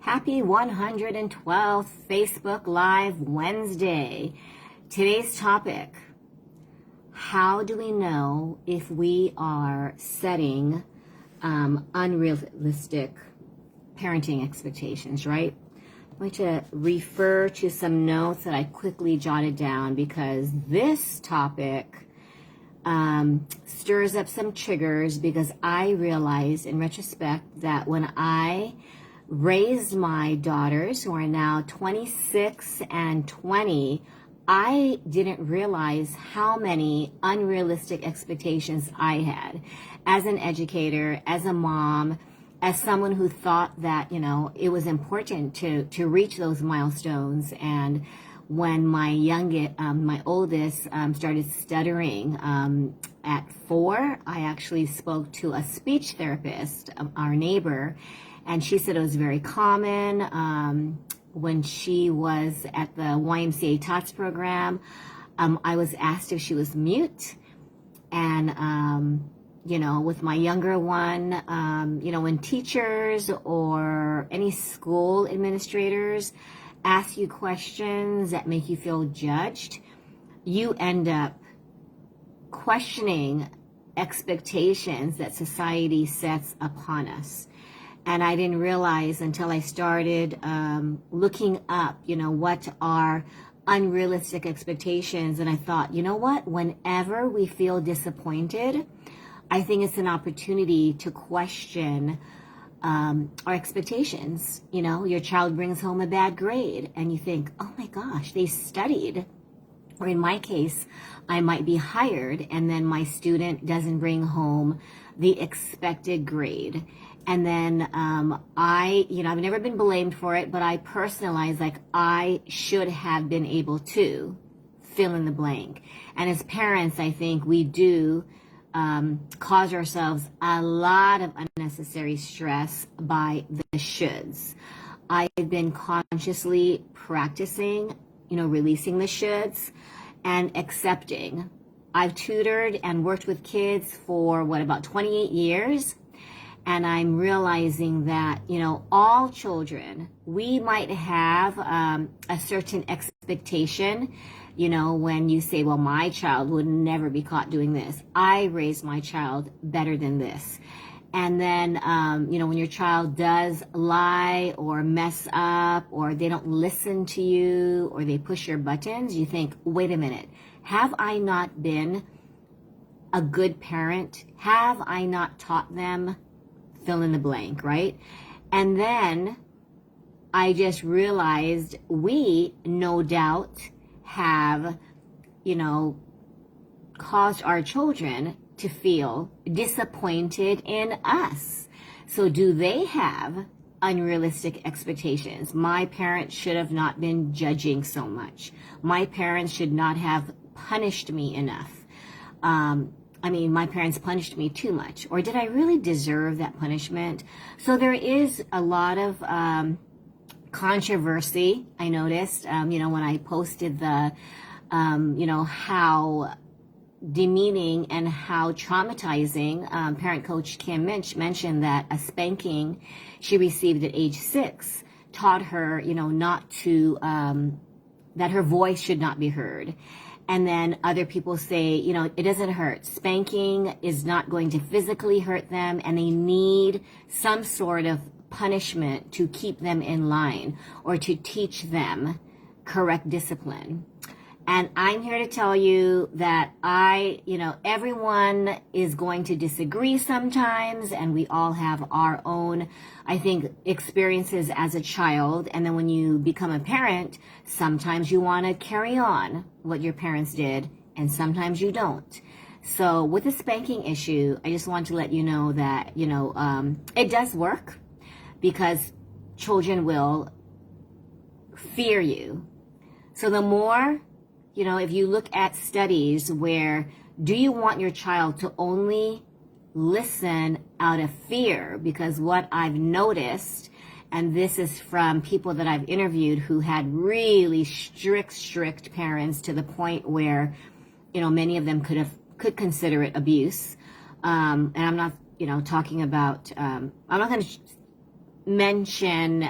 Happy 112th Facebook Live Wednesday. Today's topic, how do we know if we are setting unrealistic parenting expectations, right? I'm going to refer to some notes that I quickly jotted down because this topic stirs up some triggers, because I realized in retrospect that when I raised my daughters, who are now 26 and 20, I didn't realize how many unrealistic expectations I had as an educator, as a mom, as someone who thought that, it was important to reach those milestones. And when my oldest started stuttering at 4, I actually spoke to a speech therapist, our neighbor, and she said it was very common. When she was at the YMCA TOTS program, I was asked if she was mute. And, with my younger one, when teachers or any school administrators ask you questions that make you feel judged, you end up questioning expectations that society sets upon us. And I didn't realize until I started looking up, what are unrealistic expectations. And I thought, whenever we feel disappointed, I think it's an opportunity to question our expectations. Your child brings home a bad grade and you think, oh my gosh, they studied. Or in my case, I might be hired and then my student doesn't bring home the expected grade. And then I've never been blamed for it, but I personalize like I should have been able to fill in the blank. And as parents, I think we do cause ourselves a lot of unnecessary stress by the shoulds. I've been consciously practicing, releasing the shoulds and accepting. I've tutored and worked with kids for about 28 years. And I'm realizing that, all children, we might have a certain expectation, when you say, well, my child would never be caught doing this. I raised my child better than this. And then, when your child does lie or mess up or they don't listen to you or they push your buttons, you think, wait a minute, have I not been a good parent? Have I not taught them? Fill in the blank, right? And then I just realized we no doubt have, caused our children to feel disappointed in us. So do they have unrealistic expectations? My parents should have not been judging so much. My parents should not have punished me enough. My parents punished me too much. Or did I really deserve that punishment? So there is a lot of controversy, I noticed, when I posted the, how demeaning and how traumatizing. Parent coach Kim Minch mentioned that a spanking she received at age 6 taught her, not to, that her voice should not be heard. And then other people say, it doesn't hurt. Spanking is not going to physically hurt them, and they need some sort of punishment to keep them in line or to teach them correct discipline. And I'm here to tell you that everyone is going to disagree sometimes, and we all have our own, I think, experiences as a child. And then when you become a parent, sometimes you want to carry on what your parents did, and sometimes you don't. So with the spanking issue, I just want to let you know that, it does work, because children will fear you. So the more, if you look at studies where, do you want your child to only listen out of fear? Because what I've noticed, and this is from people that I've interviewed who had really strict parents to the point where, many of them could consider it abuse. And I'm not, talking about, I'm not going to mention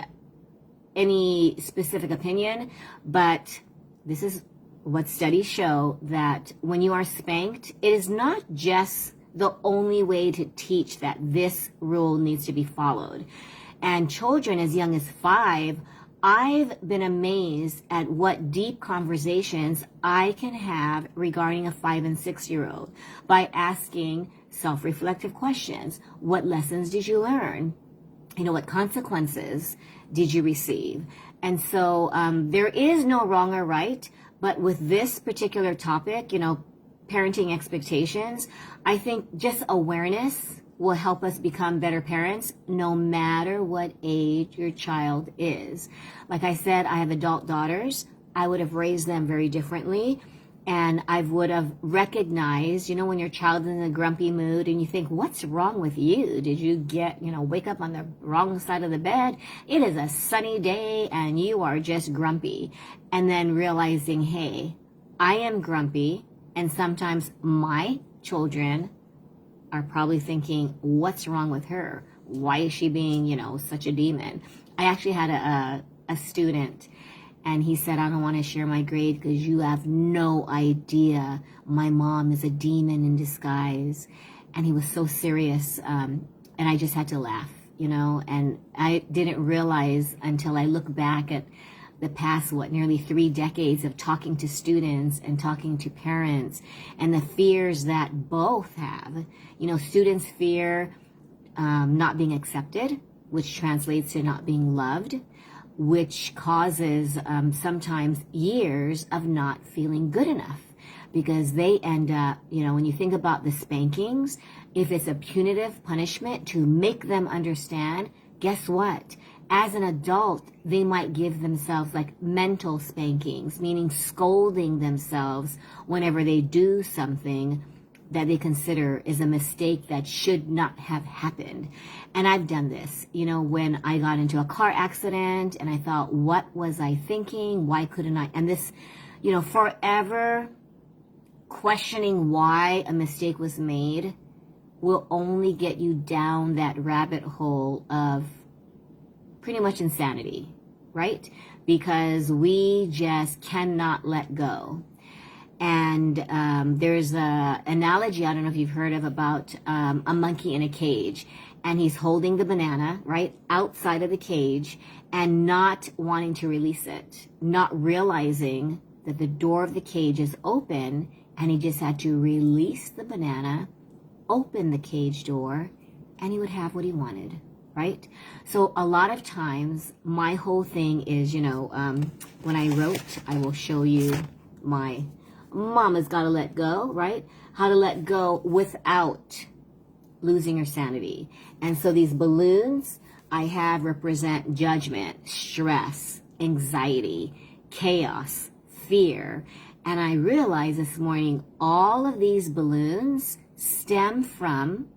any specific opinion, but this is what studies show, that when you are spanked, it is not just the only way to teach that this rule needs to be followed. And children as young as 5, I've been amazed at what deep conversations I can have regarding a 5 and 6-year-old by asking self-reflective questions. What lessons did you learn? What consequences did you receive? And so there is no wrong or right, but with this particular topic, parenting expectations, I think just awareness will help us become better parents no matter what age your child is. Like I said, I have adult daughters. I would have raised them very differently. And I would have recognized, when your child's in a grumpy mood and you think, what's wrong with you? Did you wake up on the wrong side of the bed? It is a sunny day and you are just grumpy. And then realizing, hey, I am grumpy. And sometimes my children are probably thinking, what's wrong with her? Why is she being, such a demon? I actually had a student, and he said, I don't want to share my grade because you have no idea. My mom is a demon in disguise. And he was so serious. And I just had to laugh, and I didn't realize until I look back at the past, nearly 3 decades of talking to students and talking to parents, and the fears that both have. Students fear not being accepted, which translates to not being loved, which causes sometimes years of not feeling good enough, because they end up, when you think about the spankings, if it's a punitive punishment to make them understand, guess what? As an adult, they might give themselves like mental spankings, meaning scolding themselves whenever they do something that they consider is a mistake that should not have happened. And I've done this, when I got into a car accident and I thought, what was I thinking? Why couldn't I? And this, forever questioning why a mistake was made will only get you down that rabbit hole of pretty much insanity, right? Because we just cannot let go. And there's an analogy, I don't know if you've heard of, about a monkey in a cage, and he's holding the banana right outside of the cage and not wanting to release it, not realizing that the door of the cage is open, and he just had to release the banana, open the cage door, and he would have what he wanted. Right? So a lot of times my whole thing is, when I wrote, I will show you my Mama's Gotta Let Go, right? How to let go without losing your sanity. And so these balloons I have represent judgment, stress, anxiety, chaos, fear. And I realized this morning all of these balloons stem from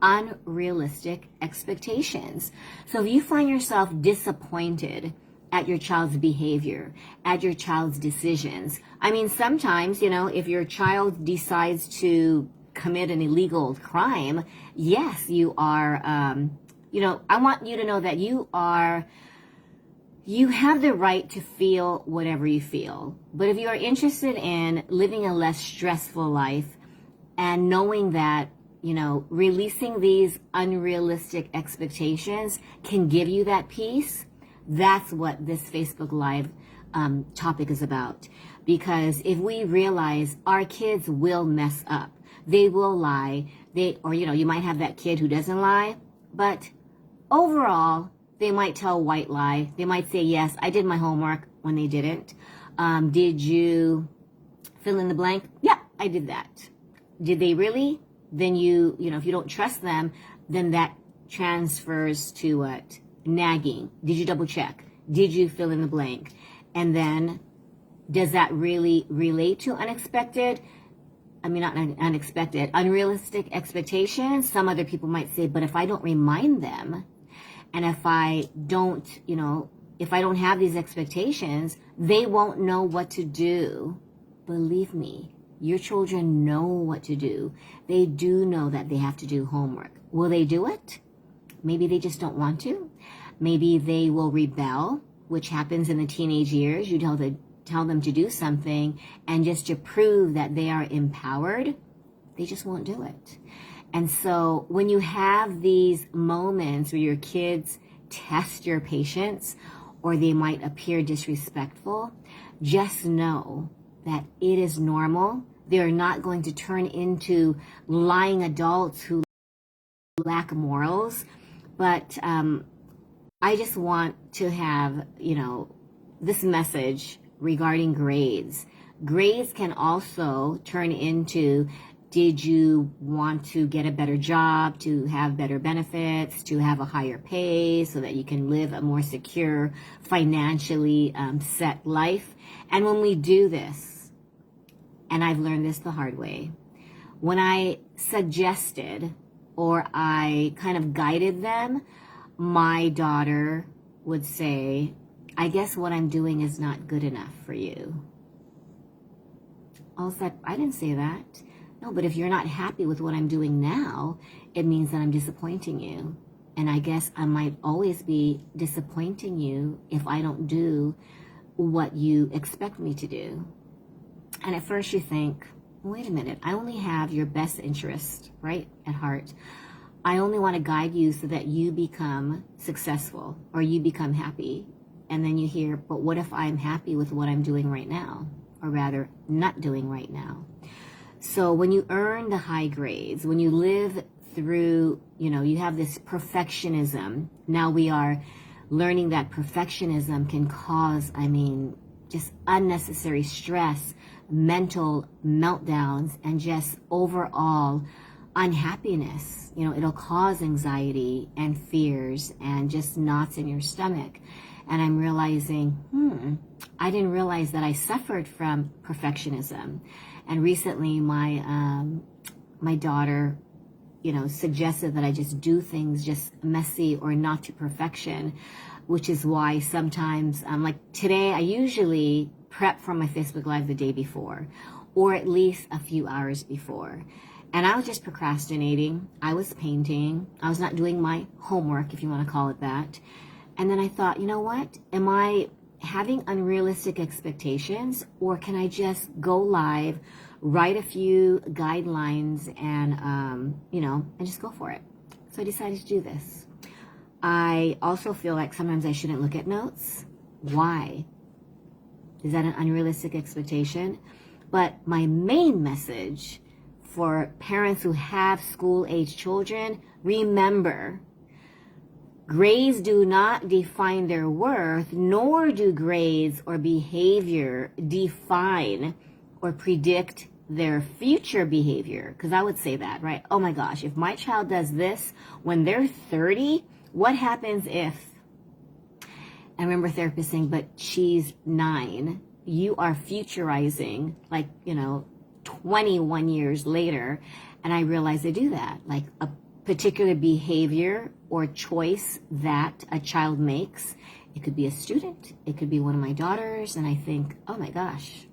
unrealistic expectations. So if you find yourself disappointed at your child's behavior, at your child's decisions, sometimes, if your child decides to commit an illegal crime, yes, you are, I want you to know that you have the right to feel whatever you feel. But if you are interested in living a less stressful life and knowing that releasing these unrealistic expectations can give you that peace, that's what this Facebook Live topic is about. Because if we realize our kids will mess up, they will lie, you might have that kid who doesn't lie, but overall, they might tell a white lie. They might say, yes, I did my homework when they didn't. Did you fill in the blank? Yeah, I did that. Did they really? Then if you don't trust them, then that transfers to what? Nagging. Did you double check? Did you fill in the blank? And then, does that really relate to unrealistic expectations? Some other people might say, but if I don't remind them, and if I don't have these expectations, they won't know what to do. Believe me. Your children know what to do. They do know that they have to do homework. Will they do it? Maybe they just don't want to. Maybe they will rebel. which happens in the teenage years. You tell them to do something, and just to prove that they are empowered, they just won't do it. And so when you have these moments where your kids test your patience, or they might appear disrespectful, just know that it is normal. They're not going to turn into lying adults who lack morals. But I just want to have, this message regarding grades. Grades can also turn into, did you want to get a better job, to have better benefits, to have a higher pay so that you can live a more secure, financially set life? And when we do this, and I've learned this the hard way, when I suggested or I kind of guided them, my daughter would say, I guess what I'm doing is not good enough for you. I was like, I didn't say that. No, but if you're not happy with what I'm doing now, it means that I'm disappointing you. And I guess I might always be disappointing you if I don't do what you expect me to do. And at first you think, wait a minute, I only have your best interest, right, at heart. I only want to guide you so that you become successful or you become happy. And then you hear, but what if I'm happy with what I'm doing right now? Or rather, not doing right now. So when you earn the high grades, when you live through, you have this perfectionism. Now we are learning that perfectionism can cause, just unnecessary stress, mental meltdowns, and just overall unhappiness. It'll cause anxiety and fears and just knots in your stomach. And I'm realizing, I didn't realize that I suffered from perfectionism. And recently my daughter, suggested that I just do things just messy or not to perfection, which is why sometimes, like today, I usually prep for my Facebook Live the day before, or at least a few hours before. And I was just procrastinating. I was painting. I was not doing my homework, if you want to call it that. And then I thought, you know what? Am I having unrealistic expectations, or can I just go live, write a few guidelines, and and just go for it? So I decided to do this. I also feel like sometimes I shouldn't look at notes. Why? Is that an unrealistic expectation? But my main message for parents who have school-age children, remember, grades do not define their worth, nor do grades or behavior define or predict their future behavior. Because I would say that, right? Oh my gosh, if my child does this when they're 30, what happens if? I remember a therapist saying, but she's 9. You are futurizing, 21 years later. And I realized I do that. Like a particular behavior or choice that a child makes. It could be a student. It could be one of my daughters. And I think, oh my gosh,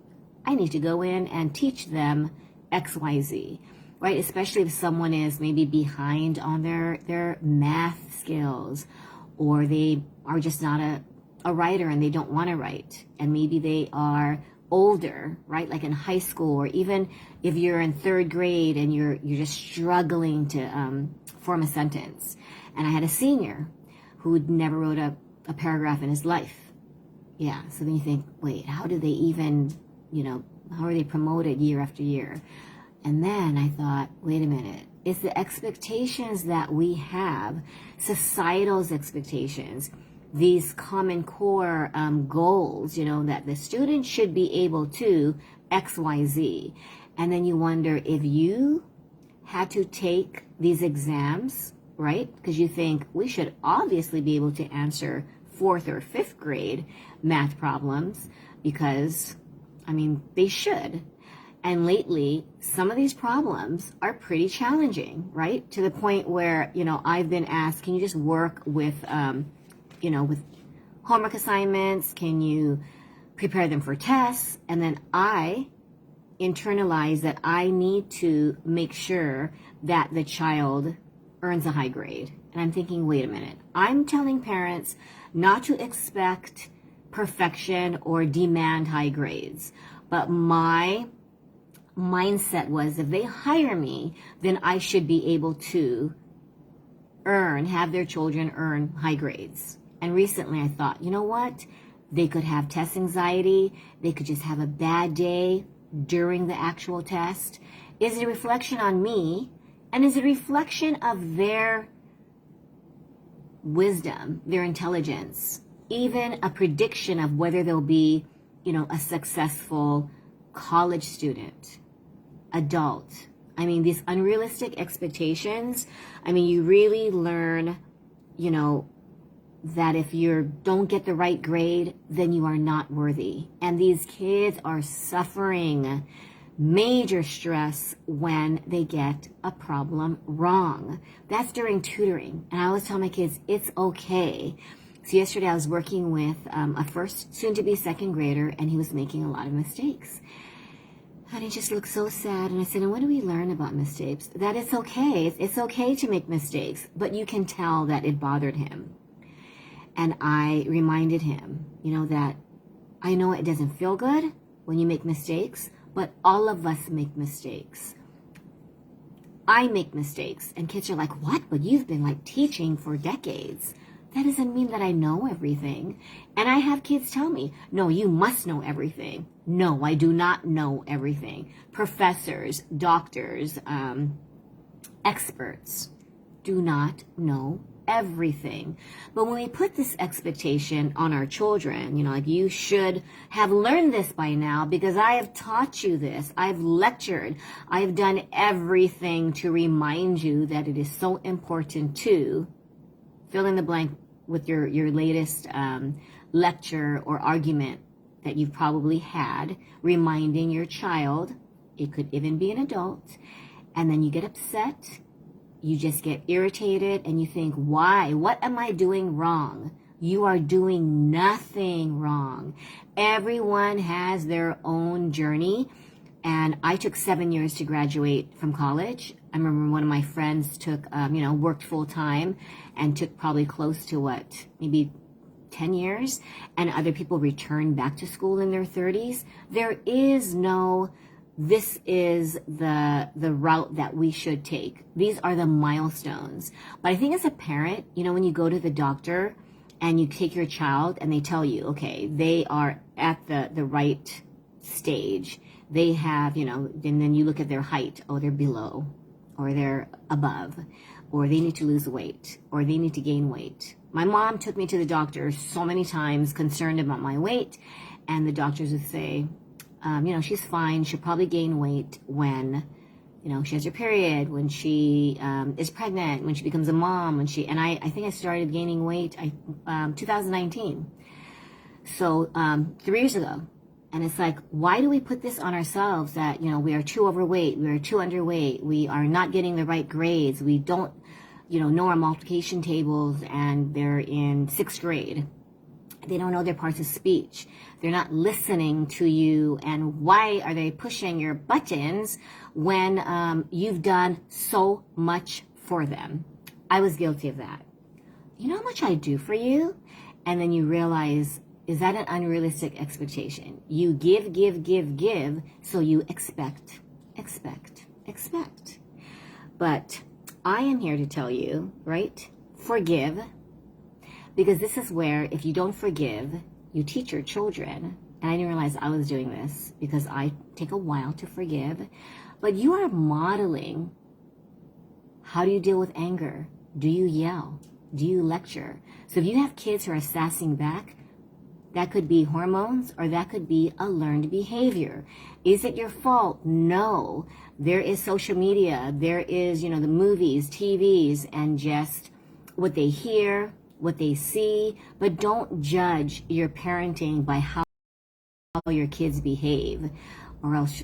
I need to go in and teach them XYZ, right? Especially if someone is maybe behind on their math skills, or they are just not a writer and they don't want to write. And maybe they are older, right? Like in high school, or even if you're in 3rd grade and you're just struggling to form a sentence. And I had a senior who never wrote a paragraph in his life. Yeah, so then you think, wait, how do they even, how are they promoted year after year? And then I thought, wait a minute, it's the expectations that we have, societal's expectations, these common core goals, that the student should be able to X, Y, Z. And then you wonder if you had to take these exams, right? Because you think we should obviously be able to answer 4th or 5th grade math problems, because, they should. And lately, some of these problems are pretty challenging, right? To the point where, I've been asked, can you just work with, with homework assignments? Can you prepare them for tests? And then I internalize that I need to make sure that the child earns a high grade. And I'm thinking, wait a minute. I'm telling parents not to expect perfection or demand high grades. But my mindset was, if they hire me, then I should be able to have their children earn high grades. And recently I thought, you know what? They could have test anxiety. They could just have a bad day during the actual test. Is it a reflection on me? And is it a reflection of their wisdom, their intelligence, even a prediction of whether they'll be, a successful college student, adult? I mean, these unrealistic expectations, you really learn, that if you don't get the right grade, then you are not worthy. And these kids are suffering major stress when they get a problem wrong. That's during tutoring. And I always tell my kids, it's okay. So yesterday I was working with a first, soon to be second grader, and he was making a lot of mistakes. And he just looked so sad. And I said, and what do we learn about mistakes? That it's okay. It's okay to make mistakes, but you can tell that it bothered him. And I reminded him, that I know it doesn't feel good when you make mistakes, but all of us make mistakes. I make mistakes. And kids are like, what? But you've been teaching for decades. That doesn't mean that I know everything. And I have kids tell me, no, you must know everything. No, I do not know everything. Professors, doctors, experts do not know everything. But when we put this expectation on our children, you should have learned this by now because I have taught you this. I've lectured. I've done everything to remind you that it is so important to fill in the blank with your latest lecture or argument that you've probably had, reminding your child, it could even be an adult, and then you get upset. You just get irritated and you think, why? What am I doing wrong? You are doing nothing wrong. Everyone has their own journey. And I took 7 years to graduate from college. I remember one of my friends took, worked full time and took probably close to maybe 10 years. And other people returned back to school in their 30s. There is no, this is the route that we should take. These are the milestones. But I think as a parent, when you go to the doctor and you take your child and they tell you, okay, they are at the right stage. They have, and then you look at their height. Oh, they're below, or they're above, or they need to lose weight, or they need to gain weight. My mom took me to the doctor so many times concerned about my weight. And the doctors would say, she's fine. She'll probably gain weight when, she has her period, when she is pregnant, when she becomes a mom, and I think I started gaining weight 2019. So 3 years ago. And it's like, why do we put this on ourselves that, we are too overweight, we are too underweight, we are not getting the right grades, we don't, know our multiplication tables, and they're in 6th grade. They don't know their parts of speech. They're not listening to you. And why are they pushing your buttons when you've done so much for them? I was guilty of that. You know how much I do for you? And then you realize, is that an unrealistic expectation? You give, so you expect. But I am here to tell you, right? Forgive. Because this is where, if you don't forgive, you teach your children. And I didn't realize I was doing this because I take a while to forgive. But you are modeling, how do you deal with anger? Do you yell? Do you lecture? So if you have kids who are sassing back, that could be hormones, or that could be a learned behavior. Is it your fault? No. There is social media. There is, the movies, TVs, and just what they hear, what they see. But don't judge your parenting by how your kids behave, or else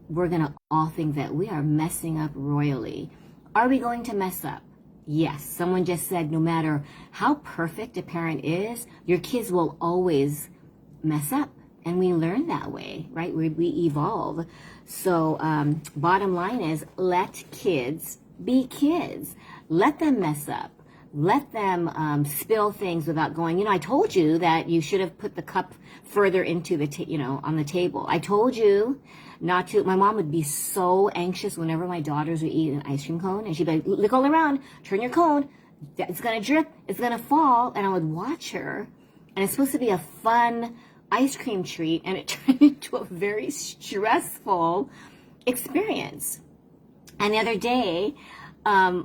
we're going to all think that we are messing up royally. Are we going to mess up? Yes. Someone just said no matter how perfect a parent is, your kids will always mess up. And we learn that way, right? We evolve. So bottom line is, let kids be kids. Let them mess up. let them spill things without going, I told you that you should have put the cup further into the, on the table. I told you not to. My mom would be so anxious whenever my daughters would eat an ice cream cone, and she'd be like, look all around, turn your cone, it's going to drip, it's going to fall. And I would watch her, and it's supposed to be a fun ice cream treat, and it turned into a very stressful experience. And the other day, I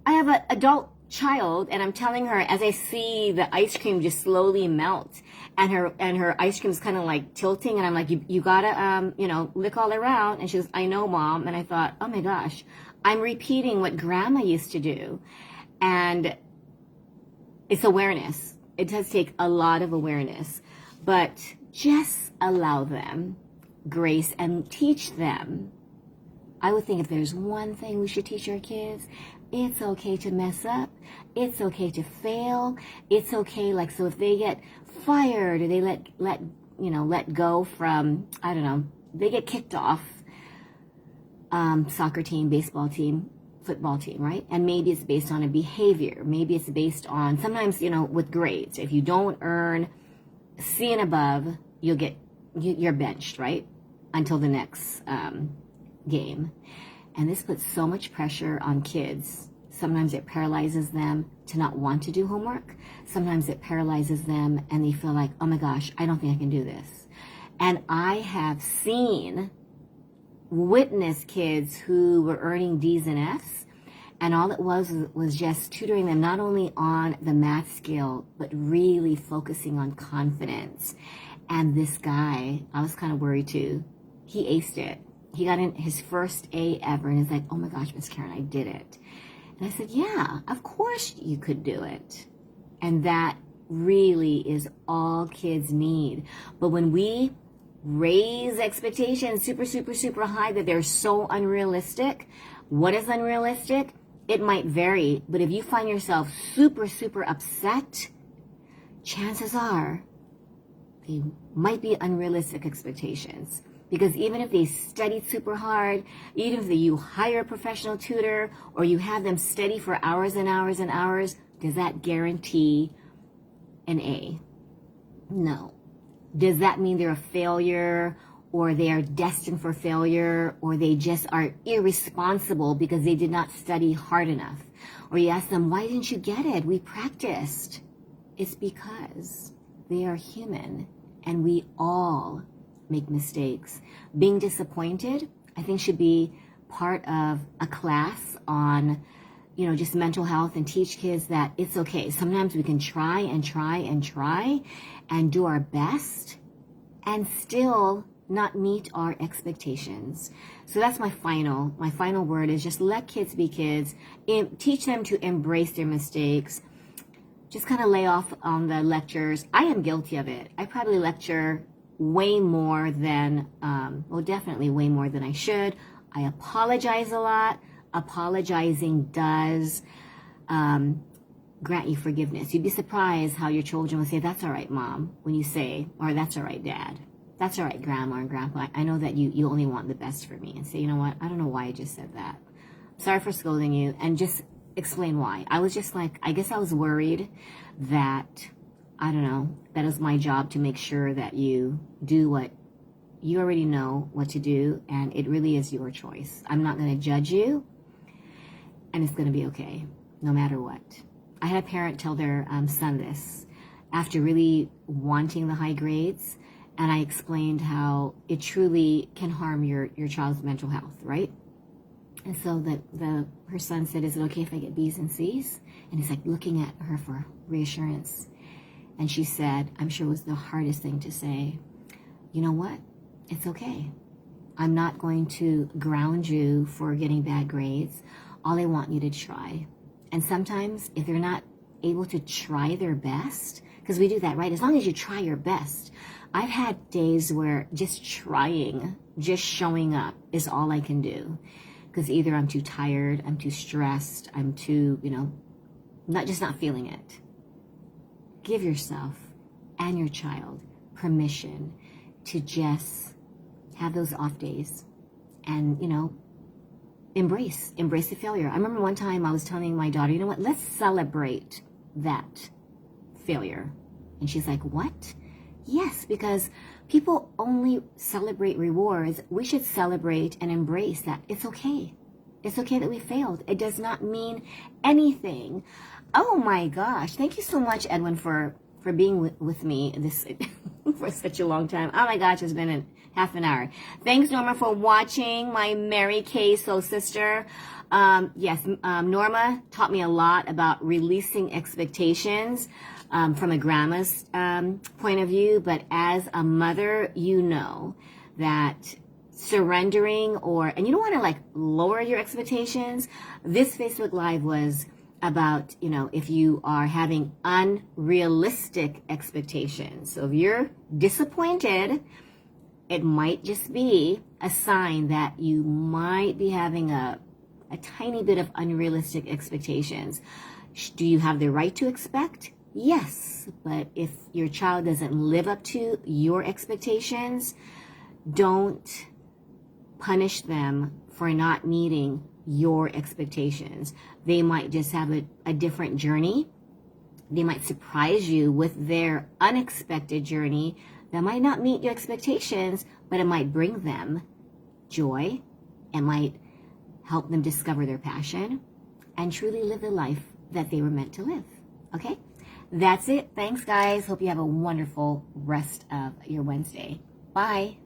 have an adult child, and I'm telling her, as I see the ice cream just slowly melt, and her ice cream's kind of like tilting, and I'm like, you gotta lick all around. And she goes, I know, Mom. And I thought, oh my gosh, I'm repeating what Grandma used to do. And it's awareness. It does take a lot of awareness, but just allow them grace and teach them. I would think if there's one thing we should teach our kids, it's okay to mess up. It's okay to fail. It's okay. Like, so if they get fired, or they let go from, I don't know, they get kicked off, soccer team, baseball team, football team, right? And maybe it's based on a behavior. Maybe it's based on, sometimes, with grades. If you don't earn C and above, you're benched, right? Until the next game. And this puts so much pressure on kids. Sometimes it paralyzes them to not want to do homework. Sometimes it paralyzes them and they feel like, oh my gosh, I don't think I can do this. And I have witnessed kids who were earning D's and F's, and all it was just tutoring them not only on the math skill, but really focusing on confidence. And this guy, I was kind of worried too. He aced it. He got in his first A ever, and he's like, oh my gosh, Miss Karen, I did it. And I said, yeah, of course you could do it. And that really is all kids need. But when we raise expectations super, super, super high that they're so unrealistic, what is unrealistic? It might vary, but if you find yourself super, super upset, chances are they might be unrealistic expectations. Because even if they studied super hard, even if you hire a professional tutor, or you have them study for hours and hours and hours, does that guarantee an A? No. Does that mean they're a failure, or they are destined for failure, or they just are irresponsible because they did not study hard enough? Or you ask them, why didn't you get it? We practiced. It's because they are human, and we all make mistakes. Being disappointed, I think, should be part of a class on, just mental health, and teach kids that it's okay. Sometimes we can try and try and try and do our best and still not meet our expectations. So that's my final word is just let kids be kids. Teach them to embrace their mistakes. Just kind of lay off on the lectures. I am guilty of it. I probably lecture way more than, definitely way more than I should. I apologize a lot. Apologizing does grant you forgiveness. You'd be surprised how your children will say, that's all right, Mom, when you say, or that's all right, Dad. That's all right, Grandma and Grandpa. I know that you only want the best for me. And say, you know what? I don't know why I just said that. Sorry for scolding you. And just explain why. I was just like, I guess I was worried that, I don't know, that is my job to make sure that you do what you already know what to do, and it really is your choice. I'm not going to judge you, and it's going to be okay, no matter what. I had a parent tell their son this after really wanting the high grades, and I explained how it truly can harm your child's mental health, right? And so her son said, is it okay if I get B's and C's? And he's like looking at her for reassurance. And she said, I'm sure it was the hardest thing to say, you know what? It's okay. I'm not going to ground you for getting bad grades. All I want you to try. And sometimes if they're not able to try their best, because we do that, right? As long as you try your best. I've had days where just trying, just showing up is all I can do. Because either I'm too tired, I'm too stressed, I'm too, not feeling it. Give yourself and your child permission to just have those off days. And, embrace the failure. I remember one time I was telling my daughter, you know what, let's celebrate that failure. And she's like, what? Yes, because people only celebrate rewards. We should celebrate and embrace that it's okay. It's okay that we failed. It does not mean anything. Oh my gosh. Thank you so much, Edwin, for being with me this for such a long time. Oh my gosh, it's been half an hour. Thanks, Norma, for watching, my Mary Kay soul sister. Yes, Norma taught me a lot about releasing expectations from a grandma's point of view. But as a mother, you know that surrendering and you don't want to like lower your expectations. This Facebook Live was about, if you are having unrealistic expectations. So if you're disappointed, it might just be a sign that you might be having a tiny bit of unrealistic expectations. Do you have the right to expect? Yes, but if your child doesn't live up to your expectations, don't punish them for not meeting your expectations. They might just have a different journey. They might surprise you with their unexpected journey that might not meet your expectations, but it might bring them joy. It might help them discover their passion and truly live the life that they were meant to live. Okay? That's it. Thanks, guys. Hope you have a wonderful rest of your Wednesday. Bye.